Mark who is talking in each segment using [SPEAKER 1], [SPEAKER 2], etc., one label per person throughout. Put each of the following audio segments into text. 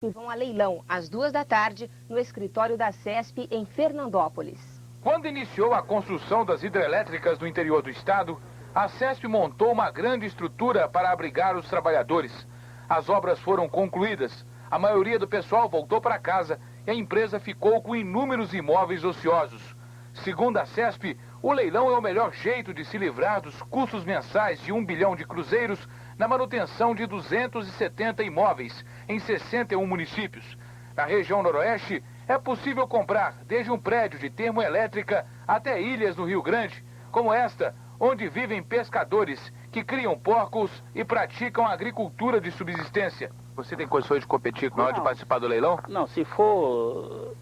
[SPEAKER 1] e vão a leilão às 2 da tarde no escritório da CESP em Fernandópolis.
[SPEAKER 2] Quando iniciou a construção das hidrelétricas no interior do estado, a CESP montou uma grande estrutura para abrigar os trabalhadores. As obras foram concluídas, a maioria do pessoal voltou para casa e a empresa ficou com inúmeros imóveis ociosos. Segundo a CESP, o leilão é o melhor jeito de se livrar dos custos mensais de 1 bilhão de cruzeiros na manutenção de 270 imóveis em 61 municípios. Na região noroeste, é possível comprar desde um prédio de termoelétrica até ilhas no Rio Grande, como esta, onde vivem pescadores que criam porcos e praticam agricultura de subsistência. Você tem condições de competir na hora de participar do leilão?
[SPEAKER 3] Não, se for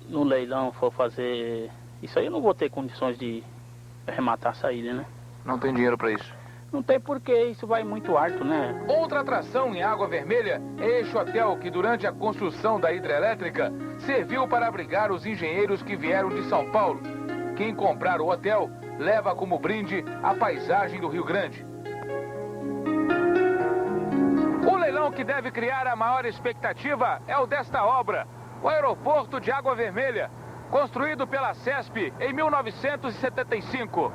[SPEAKER 3] no leilão, for fazer isso aí, eu não vou ter condições de arrematar a saída, né?
[SPEAKER 2] Não tem dinheiro para isso?
[SPEAKER 3] Não tem porque isso vai muito alto, né?
[SPEAKER 2] Outra atração em Água Vermelha é este hotel que, durante a construção da hidrelétrica, serviu para abrigar os engenheiros que vieram de São Paulo. Quem comprar o hotel leva como brinde a paisagem do Rio Grande. O leilão que deve criar a maior expectativa é o desta obra, o aeroporto de Água Vermelha, construído pela CESP em 1975.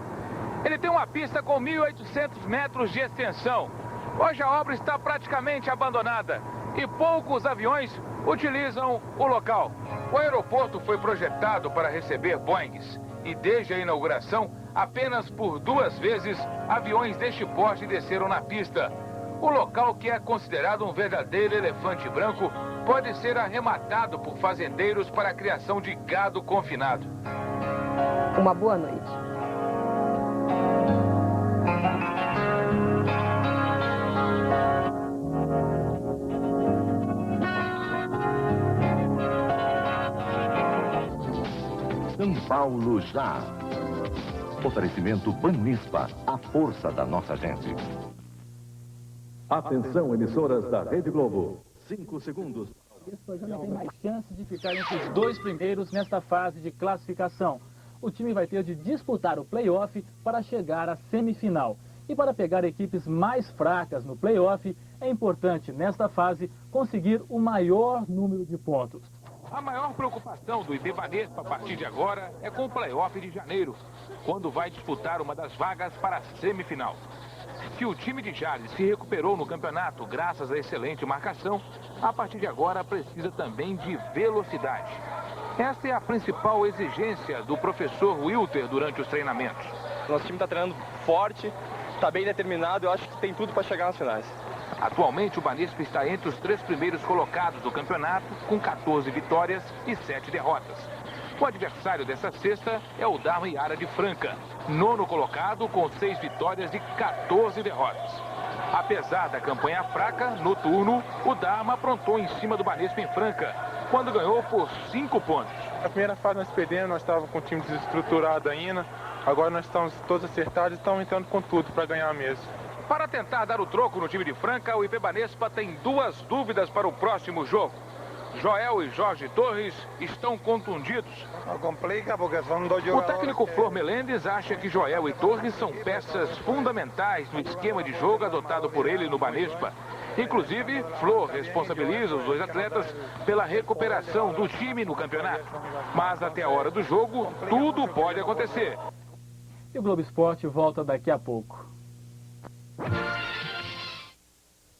[SPEAKER 2] Ele tem uma pista com 1.800 metros de extensão. Hoje a obra está praticamente abandonada e poucos aviões utilizam o local. O aeroporto foi projetado para receber Boeings e desde a inauguração, apenas por 2 vezes, aviões deste porte desceram na pista. O local, que é considerado um verdadeiro elefante branco, pode ser arrematado por fazendeiros para a criação de gado confinado.
[SPEAKER 1] Uma boa noite.
[SPEAKER 4] São Paulo já. Oferecimento Banispa, a força da nossa gente.
[SPEAKER 5] Atenção, emissoras da Rede Globo. 5 segundos.
[SPEAKER 6] O já tem mais chances de ficar entre os 2 primeiros nesta fase de classificação. O time vai ter de disputar o play-off para chegar à semifinal. E para pegar equipes mais fracas no play-off, é importante, nesta fase, conseguir o maior número de pontos.
[SPEAKER 2] A maior preocupação do Ipebanespa a partir de agora é com o play-off de janeiro, quando vai disputar uma das vagas para a semifinal. Se o time de Jales se recuperou no campeonato graças à excelente marcação, a partir de agora precisa também de velocidade. Essa é a principal exigência do professor Wilter durante os treinamentos.
[SPEAKER 7] Nosso time está treinando forte, está bem determinado, eu acho que tem tudo para chegar nas finais.
[SPEAKER 2] Atualmente o Banespa está entre os 3 primeiros colocados do campeonato, com 14 vitórias e 7 derrotas. O adversário dessa sexta é o Dharma Iara de Franca, 9º colocado com 6 vitórias e 14 derrotas. Apesar da campanha fraca, no turno, o Dharma aprontou em cima do Banespa em Franca, quando ganhou por 5 pontos.
[SPEAKER 8] Na primeira fase nós perdemos, nós estávamos com o time desestruturado ainda, agora nós estamos todos acertados e estamos entrando com tudo para ganhar mesmo.
[SPEAKER 2] Para tentar dar o troco no time de Franca, o Ipebanespa tem 2 dúvidas para o próximo jogo. Joel e Jorge Torres estão contundidos. O técnico Flor Melendes acha que Joel e Torres são peças fundamentais no esquema de jogo adotado por ele no Banespa. Inclusive, Flor responsabiliza os 2 atletas pela recuperação do time no campeonato. Mas até a hora do jogo, tudo pode acontecer.
[SPEAKER 6] E o Globo Esporte volta daqui a pouco.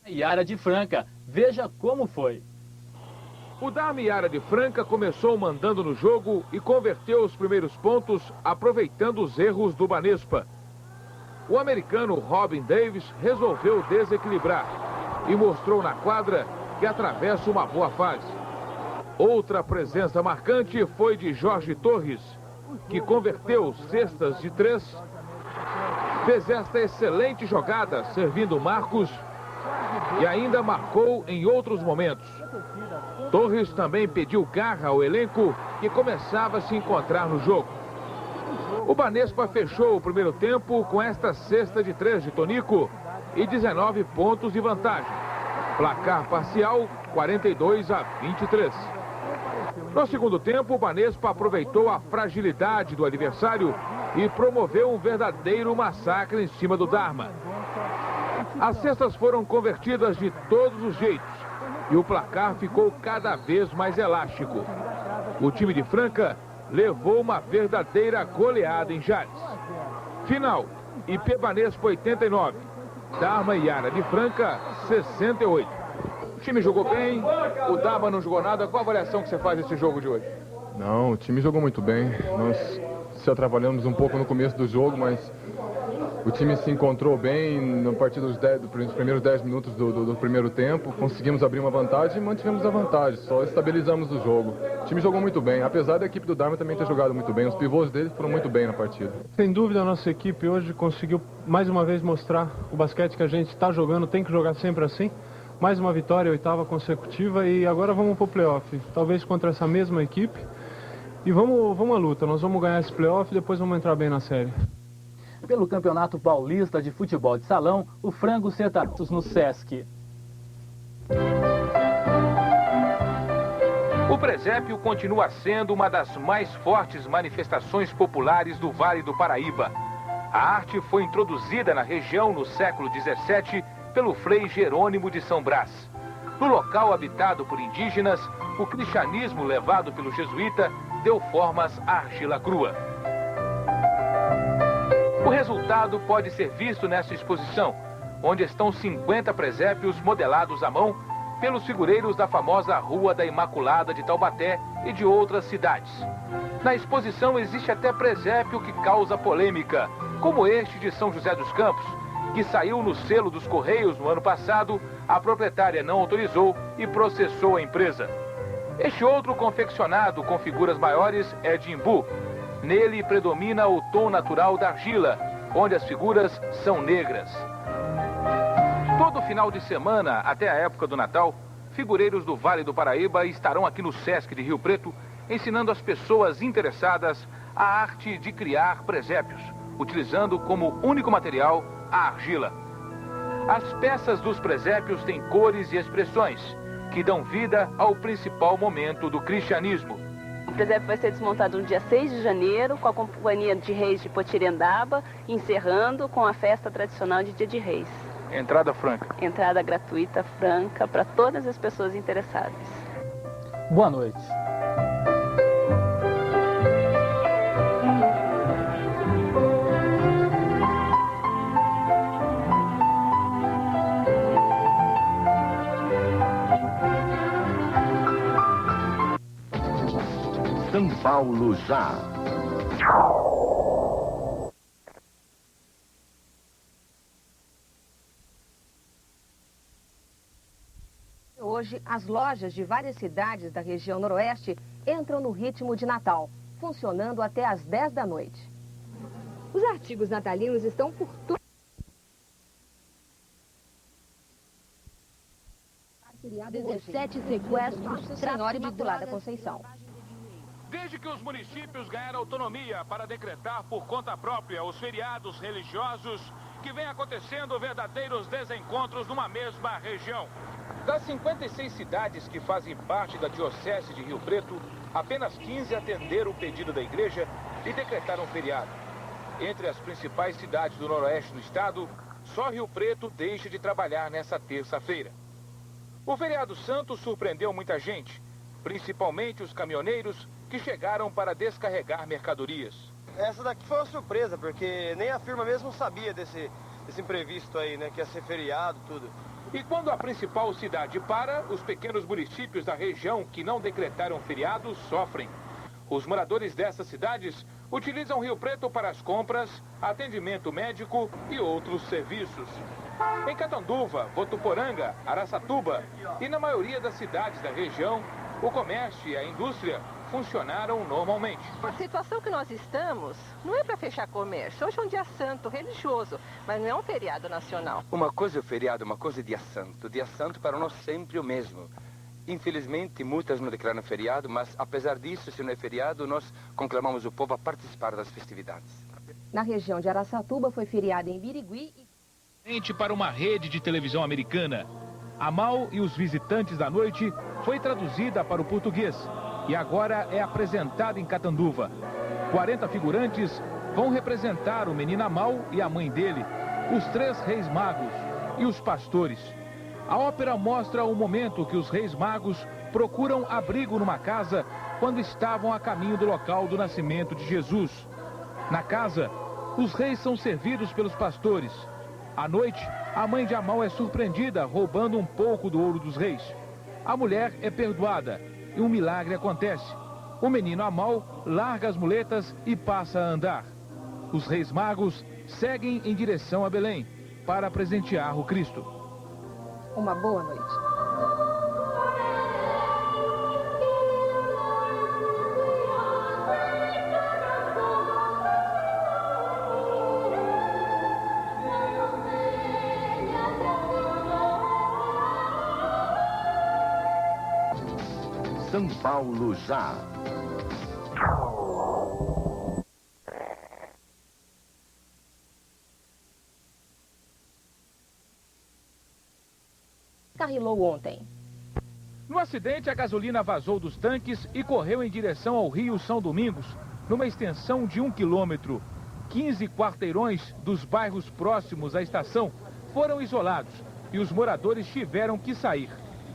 [SPEAKER 6] Iara de Franca, veja como foi.
[SPEAKER 2] O Dharma Iara de Franca começou mandando no jogo e converteu os primeiros pontos, aproveitando os erros do Banespa. O americano Robin Davis resolveu desequilibrar e mostrou na quadra que atravessa uma boa fase. Outra presença marcante foi de Jorge Torres, que converteu cestas de 3, fez esta excelente jogada servindo Marcos e ainda marcou em outros momentos. Torres também pediu garra ao elenco que começava a se encontrar no jogo. O Banespa fechou o primeiro tempo com esta cesta de 3 de Tonico e 19 pontos de vantagem. Placar parcial 42-23. No segundo tempo, o Banespa aproveitou a fragilidade do adversário e promoveu um verdadeiro massacre em cima do Dharma. As cestas foram convertidas de todos os jeitos. e o placar ficou cada vez mais elástico. O time de Franca levou uma verdadeira goleada em Jales. Final, IP Banespa 89, Dharma e Yara de Franca 68. O time jogou bem, o Dharma não jogou nada. Qual a avaliação que você faz desse jogo de hoje?
[SPEAKER 9] Não, o time jogou muito bem. Nós se atrapalhamos um pouco no começo do jogo, mas o time se encontrou bem no partir dos primeiros 10 minutos do primeiro tempo. Conseguimos abrir uma vantagem e mantivemos a vantagem, só estabilizamos o jogo. O time jogou muito bem, apesar da equipe do Dharma também ter jogado muito bem. Os pivôs dele foram muito bem na partida.
[SPEAKER 10] Sem dúvida, a nossa equipe hoje conseguiu mais uma vez mostrar o basquete que a gente está jogando, tem que jogar sempre assim. Mais uma vitória, 8ª consecutiva, e agora vamos para o playoff, talvez contra essa mesma equipe. E vamos à luta, nós vamos ganhar esse playoff e depois vamos entrar bem na série.
[SPEAKER 6] Pelo Campeonato Paulista de Futebol de Salão, o Frango Sertaços no Sesc.
[SPEAKER 2] O presépio continua sendo uma das mais fortes manifestações populares do Vale do Paraíba. A arte foi introduzida na região no século XVII pelo Frei Jerônimo de São Brás. No local habitado por indígenas, o cristianismo levado pelo jesuíta deu formas à argila crua. O resultado pode ser visto nesta exposição, onde estão 50 presépios modelados à mão pelos figureiros da famosa Rua da Imaculada de Taubaté e de outras cidades. Na exposição existe até presépio que causa polêmica, como este de São José dos Campos, que saiu no selo dos Correios no ano passado, a proprietária não autorizou e processou a empresa. Este outro confeccionado com figuras maiores é de Imbu. Nele predomina o tom natural da argila, onde as figuras são negras. Todo final de semana, até a época do Natal, figureiros do Vale do Paraíba estarão aqui no Sesc de Rio Preto, ensinando as pessoas interessadas a arte de criar presépios, utilizando como único material a argila. As peças dos presépios têm cores e expressões que dão vida ao principal momento do cristianismo.
[SPEAKER 11] O presépio vai ser desmontado no dia 6 de janeiro, com a Companhia de Reis de Potirendaba, encerrando com a festa tradicional de Dia de Reis.
[SPEAKER 2] Entrada franca.
[SPEAKER 11] Entrada gratuita, franca, para todas as pessoas interessadas.
[SPEAKER 6] Boa noite.
[SPEAKER 4] São Paulo já.
[SPEAKER 1] Hoje, as lojas de várias cidades da região noroeste entram no ritmo de Natal, funcionando até às 10 da noite. Os artigos natalinos estão por tudo. 17 sequestros, Senhora Imaculada Conceição.
[SPEAKER 2] Desde que os municípios ganharam autonomia para decretar por conta própria os feriados religiosos, que vem acontecendo verdadeiros desencontros numa mesma região. Das 56 cidades que fazem parte da Diocese de Rio Preto, apenas 15 atenderam o pedido da igreja e decretaram feriado. Entre as principais cidades do noroeste do estado, só Rio Preto deixa de trabalhar nessa terça-feira. O feriado santo surpreendeu muita gente, principalmente os caminhoneiros que chegaram para descarregar mercadorias.
[SPEAKER 12] Essa daqui foi uma surpresa, porque nem a firma mesmo sabia desse imprevisto aí, né, que ia ser feriado, tudo.
[SPEAKER 2] E quando a principal cidade para, os pequenos municípios da região que não decretaram feriado sofrem. Os moradores dessas cidades utilizam Rio Preto para as compras, atendimento médico e outros serviços. Em Catanduva, Votuporanga, Araçatuba e na maioria das cidades da região, o comércio e a indústria funcionaram normalmente.
[SPEAKER 13] A situação que nós estamos não é para fechar comércio. Hoje é um dia santo, religioso, mas não é um feriado nacional.
[SPEAKER 14] Uma coisa é o feriado, uma coisa é dia santo. Dia santo para nós sempre o mesmo. Infelizmente, muitas não declaram feriado, mas apesar disso, se não é feriado, nós conclamamos o povo a participar das festividades.
[SPEAKER 1] Na região de Araçatuba foi feriado em Birigui e...
[SPEAKER 2] Para uma rede de televisão americana, Amal e os visitantes da noite foi traduzida para o português e agora é apresentada em Catanduva. 40 figurantes vão representar o menino Amal e a mãe dele, os 3 reis magos e os pastores. A ópera mostra o momento que os reis magos procuram abrigo numa casa quando estavam a caminho do local do nascimento de Jesus. Na casa, os reis são servidos pelos pastores. À noite, a mãe de Amal é surpreendida roubando um pouco do ouro dos reis. A mulher é perdoada e um milagre acontece. O menino Amal larga as muletas e passa a andar. Os reis magos seguem em direção a Belém para presentear o Cristo.
[SPEAKER 1] Uma boa noite.
[SPEAKER 4] São Paulo já.
[SPEAKER 1] Carrilou ontem.
[SPEAKER 2] No acidente, a gasolina vazou dos tanques e correu em direção ao Rio São Domingos, numa extensão de 1 quilômetro. 15 quarteirões dos bairros próximos à estação foram isolados e os moradores tiveram que sair.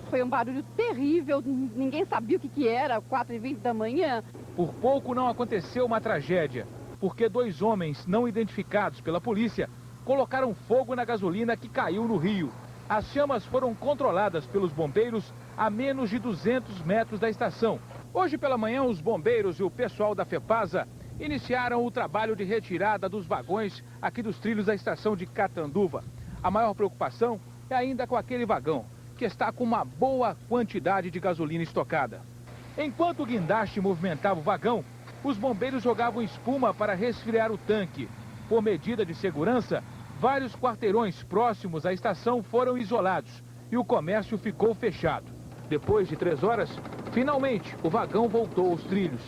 [SPEAKER 15] Foi um barulho terrível, ninguém sabia o que era, 4h20 da manhã.
[SPEAKER 2] Por pouco não aconteceu uma tragédia, porque 2 homens não identificados pela polícia colocaram fogo na gasolina que caiu no rio. As chamas foram controladas pelos bombeiros a menos de 200 metros da estação. Hoje pela manhã, os bombeiros e o pessoal da FEPASA iniciaram o trabalho de retirada dos vagões aqui dos trilhos da estação de Catanduva. A maior preocupação é ainda com aquele vagão, que está com uma boa quantidade de gasolina estocada. Enquanto o guindaste movimentava o vagão, os bombeiros jogavam espuma para resfriar o tanque. Por medida de segurança, vários quarteirões próximos à estação foram isolados e o comércio ficou fechado. Depois de 3 horas, finalmente o vagão voltou aos trilhos.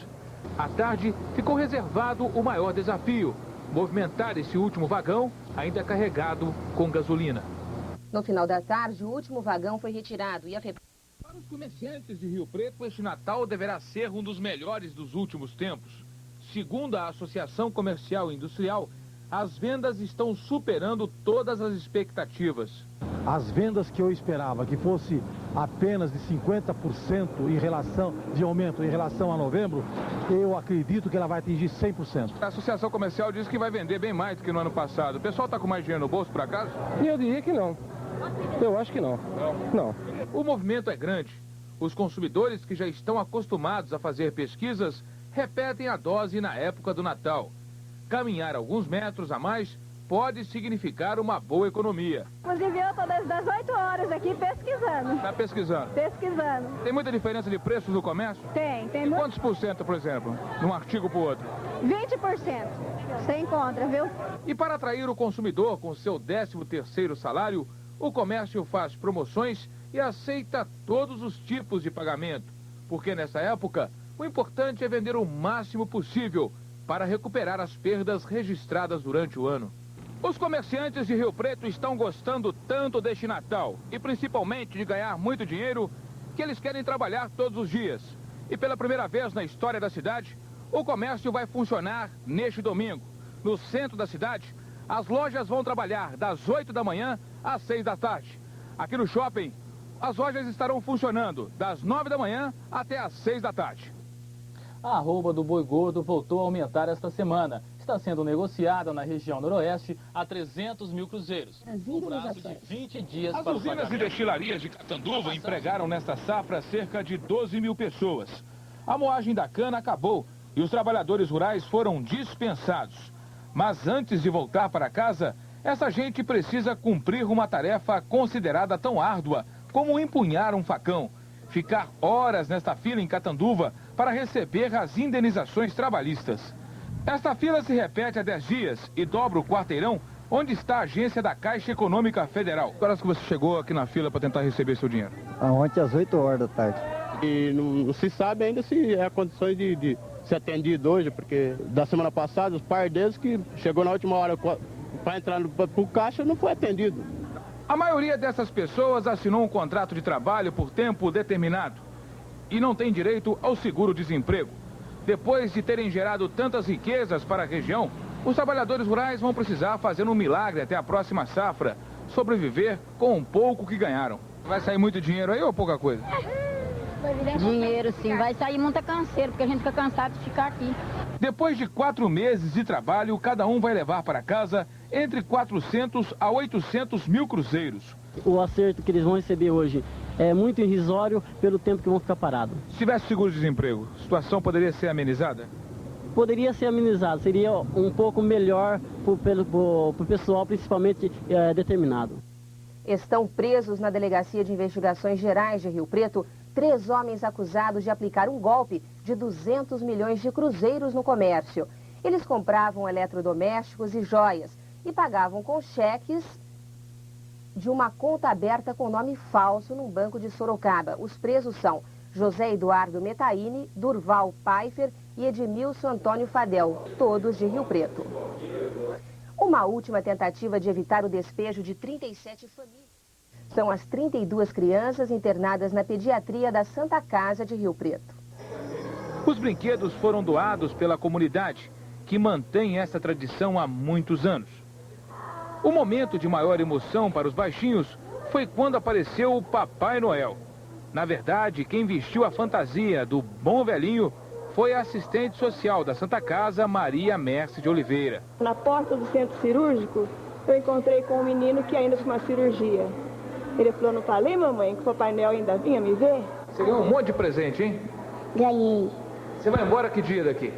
[SPEAKER 2] À tarde, ficou reservado o maior desafio: movimentar esse último vagão, ainda carregado com gasolina.
[SPEAKER 1] No final da tarde, o último vagão foi retirado e a
[SPEAKER 2] Para os comerciantes de Rio Preto, este Natal deverá ser um dos melhores dos últimos tempos. Segundo a Associação Comercial e Industrial, as vendas estão superando todas as expectativas.
[SPEAKER 16] As vendas que eu esperava que fosse apenas de 50% de aumento em relação a novembro, eu acredito que ela vai atingir 100%.
[SPEAKER 2] A Associação Comercial diz que vai vender bem mais do que no ano passado. O pessoal está com mais dinheiro no bolso, por acaso?
[SPEAKER 17] Eu diria que não. Eu acho que não. Não.
[SPEAKER 2] O movimento é grande. Os consumidores que já estão acostumados a fazer pesquisas repetem a dose na época do Natal. Caminhar alguns metros a mais pode significar uma boa economia.
[SPEAKER 18] Inclusive eu estou desde as 8 horas aqui pesquisando.
[SPEAKER 2] Está pesquisando?
[SPEAKER 18] Pesquisando.
[SPEAKER 2] Tem muita diferença de preços no comércio?
[SPEAKER 18] Tem.
[SPEAKER 2] E quantos por cento, por exemplo, de um artigo para o outro?
[SPEAKER 18] 20%. Você encontra, viu?
[SPEAKER 2] E para atrair o consumidor com seu 13º salário, o comércio faz promoções e aceita todos os tipos de pagamento. Porque nessa época, o importante é vender o máximo possível para recuperar as perdas registradas durante o ano. Os comerciantes de Rio Preto estão gostando tanto deste Natal e principalmente de ganhar muito dinheiro que eles querem trabalhar todos os dias. E pela primeira vez na história da cidade, o comércio vai funcionar neste domingo. No centro da cidade, as lojas vão trabalhar das 8 da manhã às 6 da tarde. Aqui no shopping, as lojas estarão funcionando das 9 da manhã até às 6 da tarde.
[SPEAKER 6] A arroba do boi gordo voltou a aumentar esta semana. Está sendo negociada na região noroeste a 300 mil cruzeiros. Um prazo de 20 dias
[SPEAKER 2] As
[SPEAKER 6] para o
[SPEAKER 2] usinas
[SPEAKER 6] pagamento.
[SPEAKER 2] e destilarias de Catanduva empregaram nesta safra cerca de 12 mil pessoas. A moagem da cana acabou e os trabalhadores rurais foram dispensados. Mas antes de voltar para casa, essa gente precisa cumprir uma tarefa considerada tão árdua como empunhar um facão. Ficar horas nesta fila em Catanduva para receber as indenizações trabalhistas. Esta fila se repete há 10 dias e dobra o quarteirão onde está a agência da Caixa Econômica Federal. Que horas que você chegou aqui na fila para tentar receber seu dinheiro?
[SPEAKER 17] Ontem às 8 horas da tarde. E não se sabe ainda se é condições de ser atendido hoje, porque da semana passada, os par deles que chegou na última hora para entrar pro caixa não foi atendido.
[SPEAKER 2] A maioria dessas pessoas assinou um contrato de trabalho por tempo determinado e não tem direito ao seguro-desemprego. Depois de terem gerado tantas riquezas para a região, os trabalhadores rurais vão precisar fazer um milagre até a próxima safra, sobreviver com o pouco que ganharam. Vai sair muito dinheiro aí ou pouca coisa?
[SPEAKER 15] Dinheiro sim, vai sair muita canseira, porque a gente fica cansado de ficar aqui.
[SPEAKER 2] Depois de 4 meses de trabalho, cada um vai levar para casa entre 400 a 800 mil cruzeiros.
[SPEAKER 19] O acerto que eles vão receber hoje é muito irrisório pelo tempo que vão ficar parados.
[SPEAKER 2] Se tivesse seguro-desemprego, a situação poderia ser amenizada?
[SPEAKER 19] Poderia ser amenizado, seria um pouco melhor para o pessoal, principalmente determinado.
[SPEAKER 1] Estão presos na Delegacia de Investigações Gerais de Rio Preto 3 homens acusados de aplicar um golpe de 200 milhões de cruzeiros no comércio. Eles compravam eletrodomésticos e joias e pagavam com cheques de uma conta aberta com nome falso num banco de Sorocaba. Os presos são José Eduardo Metaini, Durval Pfeiffer e Edmilson Antônio Fadel, todos de Rio Preto. Uma última tentativa de evitar o despejo de 37 famílias. São as 32 crianças internadas na pediatria da Santa Casa de Rio Preto.
[SPEAKER 2] Os brinquedos foram doados pela comunidade, que mantém essa tradição há muitos anos. O momento de maior emoção para os baixinhos foi quando apareceu o Papai Noel. Na verdade, quem vestiu a fantasia do bom velhinho foi a assistente social da Santa Casa, Maria Merce de Oliveira.
[SPEAKER 20] Na porta do centro cirúrgico, eu encontrei com um menino que ainda tinha uma cirurgia. Ele falou, não falei, mamãe, que o Papai Noel ainda vinha me ver?
[SPEAKER 2] Você ganhou um monte de presente, hein?
[SPEAKER 20] Ganhei.
[SPEAKER 2] Você vai embora que dia daqui?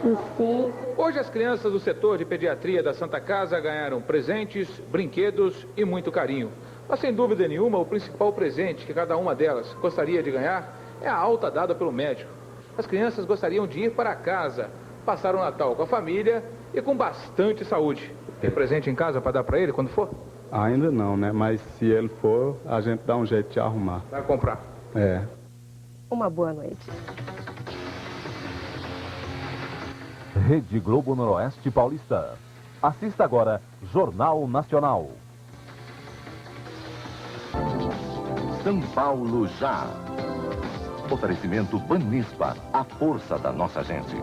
[SPEAKER 20] Não sei.
[SPEAKER 2] Hoje as crianças do setor de pediatria da Santa Casa ganharam presentes, brinquedos e muito carinho. Mas sem dúvida nenhuma, o principal presente que cada uma delas gostaria de ganhar é a alta dada pelo médico. As crianças gostariam de ir para casa, passar o Natal com a família e com bastante saúde. Tem presente em casa para dar para ele quando for?
[SPEAKER 21] Ainda não, né? Mas se ele for, a gente dá um jeito de arrumar.
[SPEAKER 2] Vai comprar?
[SPEAKER 21] É.
[SPEAKER 1] Uma boa noite.
[SPEAKER 4] Rede Globo Noroeste Paulista. Assista agora Jornal Nacional. São Paulo já. Oferecimento Banispa, a força da nossa gente.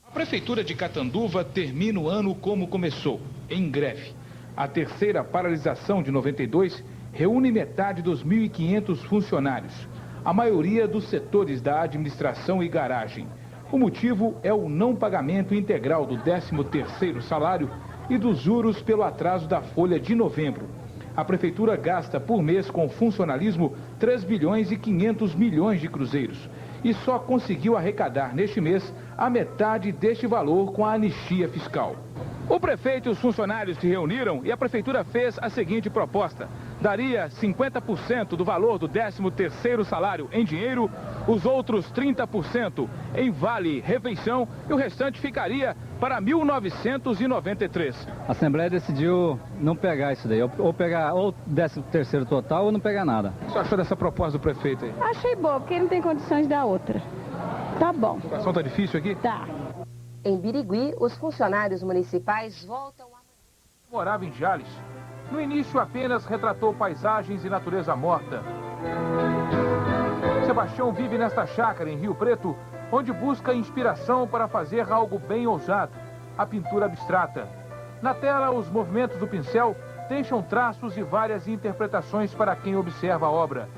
[SPEAKER 2] A Prefeitura de Catanduva termina o ano como começou, em greve. A terceira paralisação de 92 reúne metade dos 1.500 funcionários, a maioria dos setores da administração e garagem. O motivo é o não pagamento integral do 13º salário e dos juros pelo atraso da folha de novembro. A Prefeitura gasta por mês com funcionalismo 3 bilhões e 500 milhões de cruzeiros e só conseguiu arrecadar neste mês a metade deste valor com a anistia fiscal. O prefeito e os funcionários se reuniram e a Prefeitura fez a seguinte proposta. Daria 50% do valor do 13º salário em dinheiro, os outros 30% em vale-refeição e o restante ficaria para 1993.
[SPEAKER 22] A Assembleia decidiu não pegar isso daí, ou pegar ou 13º total ou não pegar nada.
[SPEAKER 2] O que você achou dessa proposta do prefeito aí?
[SPEAKER 15] Achei boa, porque ele não tem condições de dar outra. Tá bom.
[SPEAKER 2] A situação tá difícil aqui?
[SPEAKER 15] Tá.
[SPEAKER 1] Em Birigui, os funcionários municipais voltam a...
[SPEAKER 2] Morava em Jales. No início apenas retratou paisagens e natureza morta. Sebastião vive nesta chácara em Rio Preto, onde busca inspiração para fazer algo bem ousado, a pintura abstrata. Na tela, os movimentos do pincel deixam traços e várias interpretações para quem observa a obra.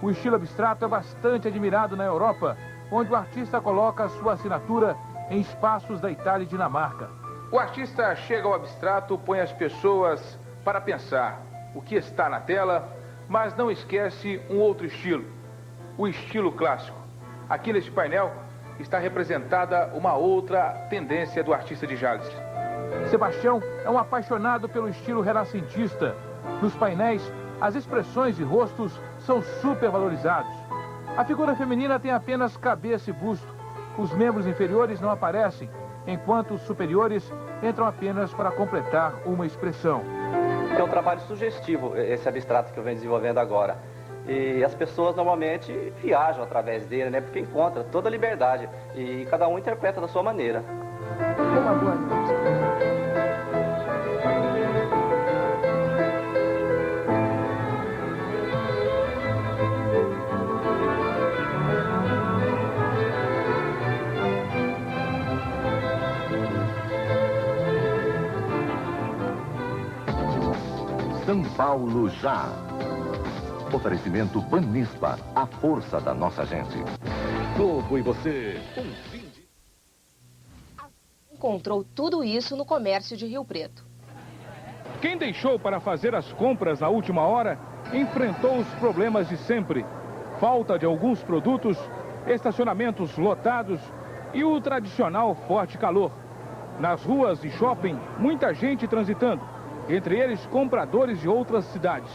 [SPEAKER 2] O estilo abstrato é bastante admirado na Europa, onde o artista coloca a sua assinatura em espaços da Itália e Dinamarca. O artista chega ao abstrato, põe as pessoas para pensar o que está na tela, mas não esquece um outro estilo, o estilo clássico. Aqui neste painel está representada uma outra tendência do artista de Jales. Sebastião é um apaixonado pelo estilo renascentista. Nos painéis, as expressões e rostos são supervalorizados. A figura feminina tem apenas cabeça e busto. Os membros inferiores não aparecem, enquanto os superiores entram apenas para completar uma expressão.
[SPEAKER 23] É um trabalho sugestivo, esse abstrato que eu venho desenvolvendo agora. E as pessoas normalmente viajam através dele, né? Porque encontra toda a liberdade e cada um interpreta da sua maneira.
[SPEAKER 1] Uma boa noite.
[SPEAKER 4] São Paulo já. Oferecimento Banispa, a força da nossa gente. Globo e você.
[SPEAKER 1] Encontrou tudo isso no comércio de Rio Preto.
[SPEAKER 2] Quem deixou para fazer as compras na última hora enfrentou os problemas de sempre. Falta de alguns produtos, estacionamentos lotados e o tradicional forte calor. Nas ruas e shopping, muita gente transitando, entre eles compradores de outras cidades.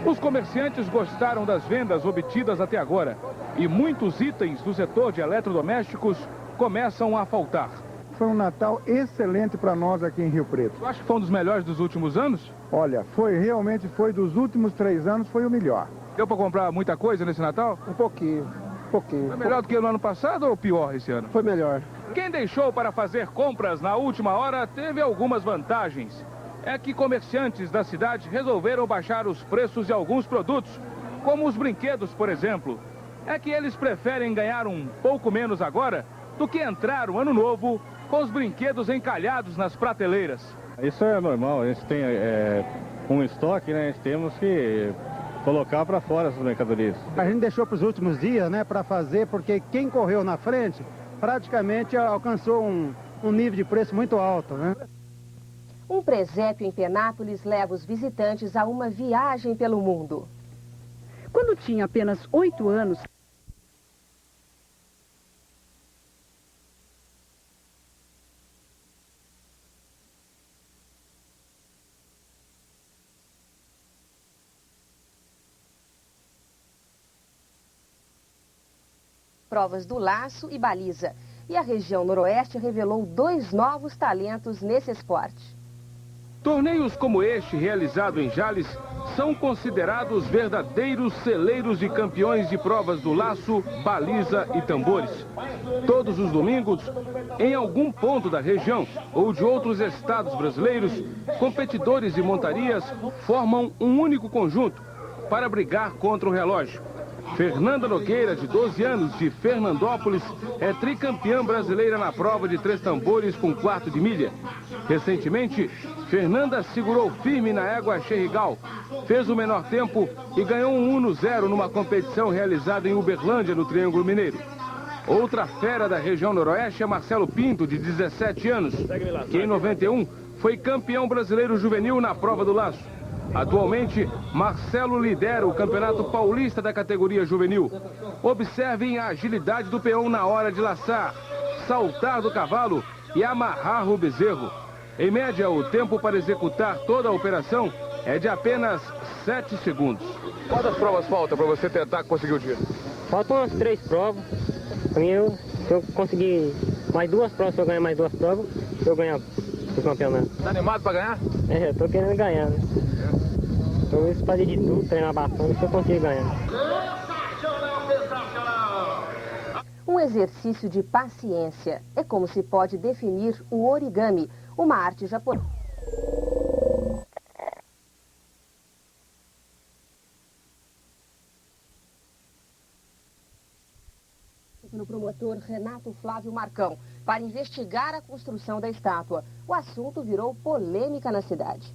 [SPEAKER 2] Os comerciantes gostaram das vendas obtidas até agora e muitos itens do setor de eletrodomésticos começam a faltar.
[SPEAKER 3] Foi um Natal excelente para nós aqui em Rio Preto.
[SPEAKER 2] Tu acha que foi um dos melhores dos últimos anos?
[SPEAKER 3] Olha, realmente foi dos últimos 3 anos, foi o melhor.
[SPEAKER 2] Deu para comprar muita coisa nesse Natal?
[SPEAKER 3] Um pouquinho.
[SPEAKER 2] Foi melhor do que no ano passado ou pior esse ano?
[SPEAKER 3] Foi melhor.
[SPEAKER 2] Quem deixou para fazer compras na última hora teve algumas vantagens. É que comerciantes da cidade resolveram baixar os preços de alguns produtos, como os brinquedos, por exemplo. É que eles preferem ganhar um pouco menos agora do que entrar o ano novo com os brinquedos encalhados nas prateleiras.
[SPEAKER 22] Isso é normal, a gente tem um estoque, né? A gente temos que colocar para fora essas mercadorias.
[SPEAKER 3] A gente deixou para os últimos dias, né, para fazer, porque quem correu na frente praticamente alcançou um nível de preço muito alto, né?
[SPEAKER 1] Um presépio em Penápolis leva os visitantes a uma viagem pelo mundo.
[SPEAKER 15] Quando tinha apenas 8 anos...
[SPEAKER 1] Provas do laço e baliza. E a região noroeste revelou 2 novos talentos nesse esporte.
[SPEAKER 2] Torneios como este, realizado em Jales, são considerados verdadeiros celeiros de campeões de provas do laço, baliza e tambores. Todos os domingos, em algum ponto da região ou de outros estados brasileiros, competidores de montarias formam um único conjunto para brigar contra o relógio. Fernanda Nogueira, de 12 anos, de Fernandópolis, é tricampeã brasileira na prova de 3 tambores com 1/4 de milha. Recentemente, Fernanda segurou firme na égua Xerrigal, fez o menor tempo e ganhou um 1-0 numa competição realizada em Uberlândia, no Triângulo Mineiro. Outra fera da região noroeste é Marcelo Pinto, de 17 anos, que em 91 foi campeão brasileiro juvenil na prova do laço. Atualmente, Marcelo lidera o Campeonato Paulista da categoria juvenil. Observem a agilidade do peão na hora de laçar, saltar do cavalo e amarrar o bezerro. Em média, o tempo para executar toda a operação é de apenas 7 segundos. Quantas provas faltam para você tentar conseguir o dia?
[SPEAKER 5] Faltam umas 3 provas. Para mim, se eu conseguir mais 2 provas, se eu ganhar mais 2 provas, eu ganhar o campeonato.
[SPEAKER 2] Tá animado para ganhar?
[SPEAKER 5] É, eu tô querendo ganhar, né? Eu vou fazer de tudo, treinar bastante, se eu conseguir ganhar.
[SPEAKER 1] Um exercício de paciência. É como se pode definir o origami, uma arte japonesa. No promotor Renato Flávio Marcão, para investigar a construção da estátua. O assunto virou polêmica na cidade.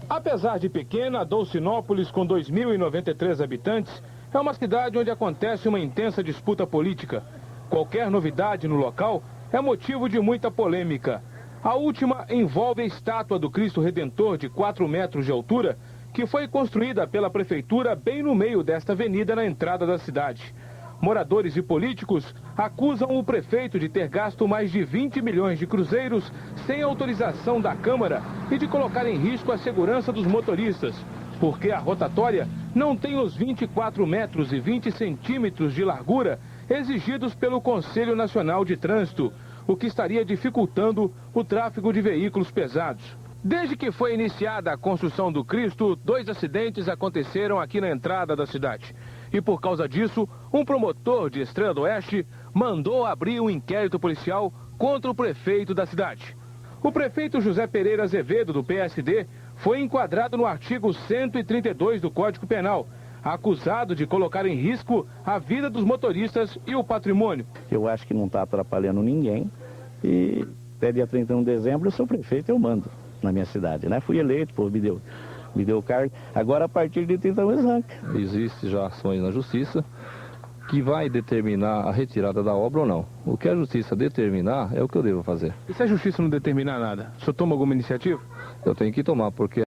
[SPEAKER 2] Apesar de pequena, Dolcinópolis, com 2.093 habitantes, é uma cidade onde acontece uma intensa disputa política. Qualquer novidade no local é motivo de muita polêmica. A última envolve a estátua do Cristo Redentor de 4 metros de altura, que foi construída pela prefeitura bem no meio desta avenida na entrada da cidade. Moradores e políticos acusam o prefeito de ter gasto mais de 20 milhões de cruzeiros sem autorização da Câmara e de colocar em risco a segurança dos motoristas, porque a rotatória não tem os 24 metros e 20 centímetros de largura exigidos pelo Conselho Nacional de Trânsito, o que estaria dificultando o tráfego de veículos pesados. Desde que foi iniciada a construção do Cristo, 2 acidentes aconteceram aqui na entrada da cidade. E por causa disso, um promotor de Estrela do Oeste mandou abrir um inquérito policial contra o prefeito da cidade. O prefeito José Pereira Azevedo, do PSD, foi enquadrado no artigo 132 do Código Penal, acusado de colocar em risco a vida dos motoristas e o patrimônio.
[SPEAKER 7] Eu acho que não está atrapalhando ninguém e até dia 31 de dezembro eu sou prefeito, eu mando na minha cidade, né? Fui eleito, o povo me deu Me deu carga. Agora, a partir de 30 meses, arranca.
[SPEAKER 8] Existem já ações na justiça que vai determinar a retirada da obra ou não. O que a justiça determinar é o que eu devo fazer.
[SPEAKER 9] E se a justiça não determinar nada, o senhor toma alguma iniciativa?
[SPEAKER 8] Eu tenho que tomar, porque